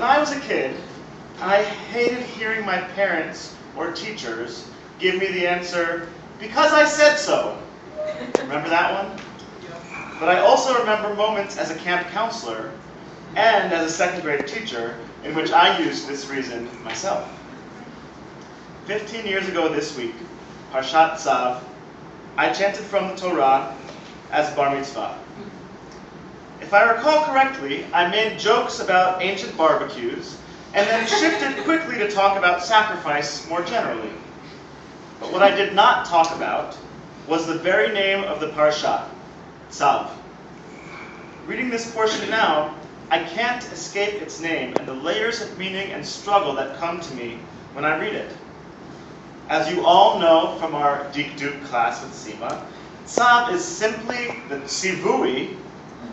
I was a kid, I hated hearing my parents or teachers give me the answer, "Because I said so." Remember that one? But I also remember moments as a camp counselor and as a second grade teacher in which I used this reason myself. 15 years ago this week, Parshat Tsav, I chanted from the Torah as bar mitzvah. If I recall correctly, I made jokes about ancient barbecues and then shifted quickly to talk about sacrifice more generally. But what I did not talk about was the very name of the parsha, Tsav. Reading this portion now, I can't escape its name and the layers of meaning and struggle that come to me when I read it. As you all know from our Dikduk class with Sima, Tsav is simply the tzivui,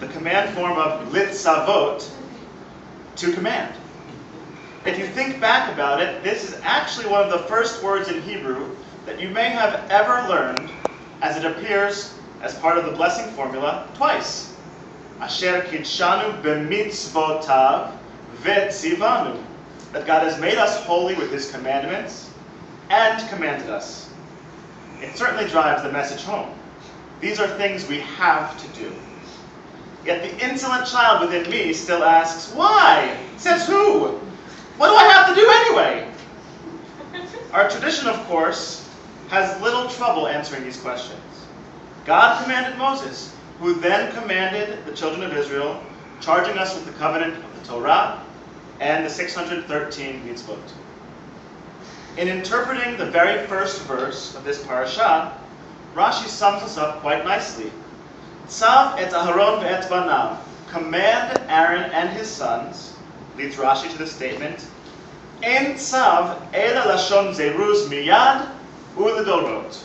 the command form of litzavot, to command. If you think back about it, this is actually one of the first words in Hebrew that you may have ever learned, as it appears as part of the blessing formula twice. Asher kidshanu b'mitzvotav v'tzivanu, that God has made us holy with His commandments and commanded us. It certainly drives the message home. These are things we have to do. Yet the insolent child within me still asks, why? Says who? What do I have to do anyway? Our tradition, of course, has little trouble answering these questions. God commanded Moses, who then commanded the children of Israel, charging us with the covenant of the Torah and the 613 mitzvot. In interpreting the very first verse of this parasha, Rashi sums us up quite nicely. Tsav et Aharon ve'et banav, command Aaron and his sons, leads Rashi to the statement, En tsav ela lashon zeruz miyad u'ledorot.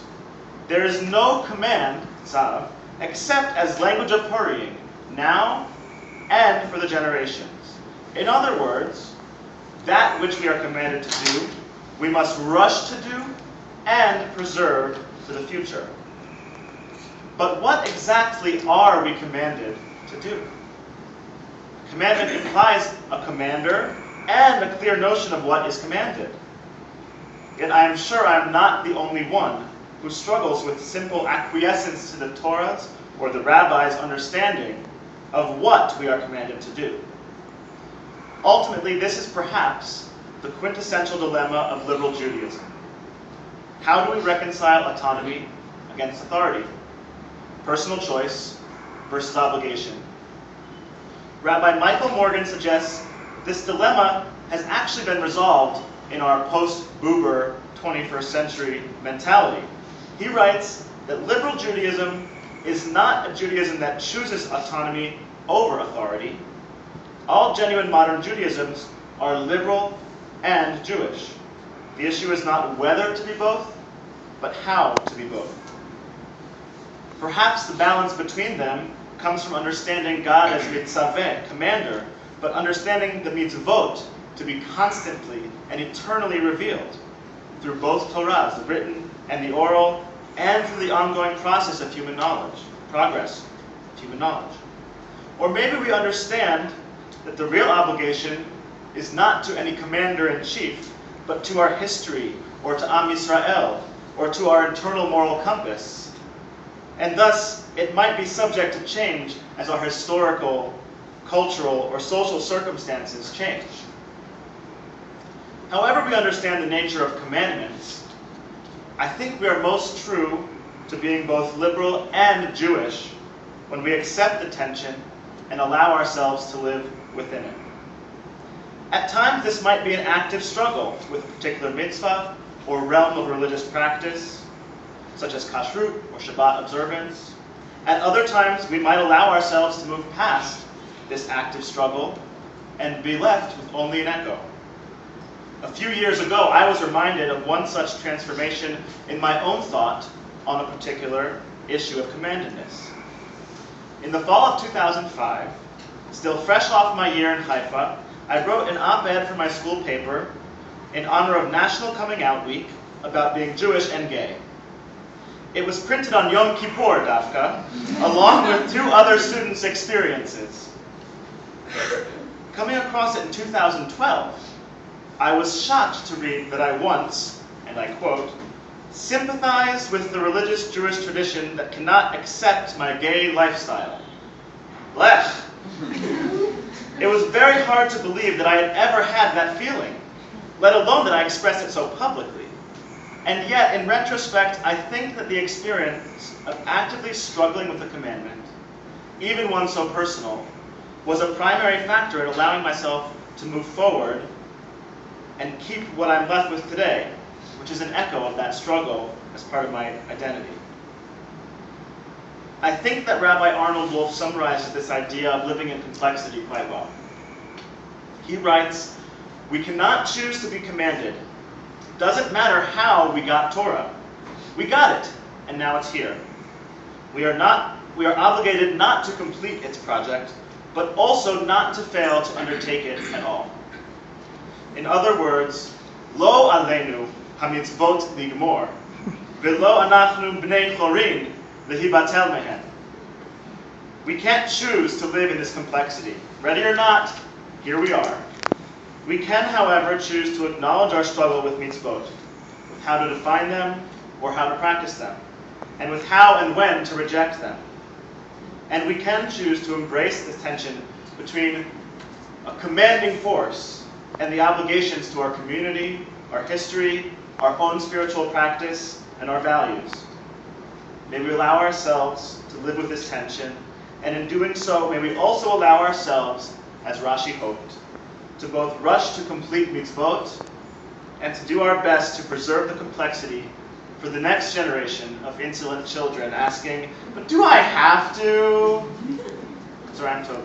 There is no command, tsav, except as language of hurrying, now and for the generations. In other words, that which we are commanded to do, we must rush to do and preserve for the future. But what exactly are we commanded to do? Commandment implies a commander and a clear notion of what is commanded. Yet I am sure I am not the only one who struggles with simple acquiescence to the Torah's or the rabbi's understanding of what we are commanded to do. Ultimately, this is perhaps the quintessential dilemma of liberal Judaism. How do we reconcile autonomy against authority? Personal choice versus obligation. Rabbi Michael Morgan suggests this dilemma has actually been resolved in our post-Buber 21st century mentality. He writes that liberal Judaism is not a Judaism that chooses autonomy over authority. All genuine modern Judaisms are liberal and Jewish. The issue is not whether to be both, but how to be both. Perhaps the balance between them comes from understanding God as mitzaveh, commander, but understanding the mitzvot to be constantly and eternally revealed through both Torahs, the written and the oral, and through the ongoing process of human knowledge, progress of human knowledge. Or maybe we understand that the real obligation is not to any commander-in-chief, but to our history, or to Am Yisrael, or to our internal moral compass. And thus, it might be subject to change as our historical, cultural, or social circumstances change. However we understand the nature of commandments, I think we are most true to being both liberal and Jewish when we accept the tension and allow ourselves to live within it. At times, this might be an active struggle with a particular mitzvah or realm of religious practice, such as kashrut or Shabbat observance. At other times, we might allow ourselves to move past this active struggle and be left with only an echo. A few years ago, I was reminded of one such transformation in my own thought on a particular issue of commandedness. In the fall of 2005, still fresh off my year in Haifa, I wrote an op-ed for my school paper in honor of National Coming Out Week about being Jewish and gay. It was printed on Yom Kippur, Dafka, along with two other students' experiences. Coming across it in 2012, I was shocked to read that I once, and I quote, sympathized with the religious Jewish tradition that cannot accept my gay lifestyle. Blech! It was very hard to believe that I had ever had that feeling, let alone that I expressed it so publicly. And yet, in retrospect, I think that the experience of actively struggling with the commandment, even one so personal, was a primary factor in allowing myself to move forward and keep what I'm left with today, which is an echo of that struggle as part of my identity. I think that Rabbi Arnold Wolf summarizes this idea of living in complexity quite well. He writes, "We cannot choose to be commanded. Doesn't matter how we got Torah. We got it, and now it's here. We are obligated not to complete its project, but also not to fail to undertake it at all." In other words, lo aleinu hamitzvot ligmor, velo anachnu bnei chorin lehibatel mehen. We can't choose to live in this complexity. Ready or not, here we are. We can, however, choose to acknowledge our struggle with mitzvot, with how to define them or how to practice them, and with how and when to reject them. And we can choose to embrace this tension between a commanding force and the obligations to our community, our history, our own spiritual practice, and our values. May we allow ourselves to live with this tension, and in doing so, may we also allow ourselves, as Rashi hoped, to both rush to complete mitzvot and to do our best to preserve the complexity for the next generation of insolent children asking, "But do I have to?" Zoran Tov.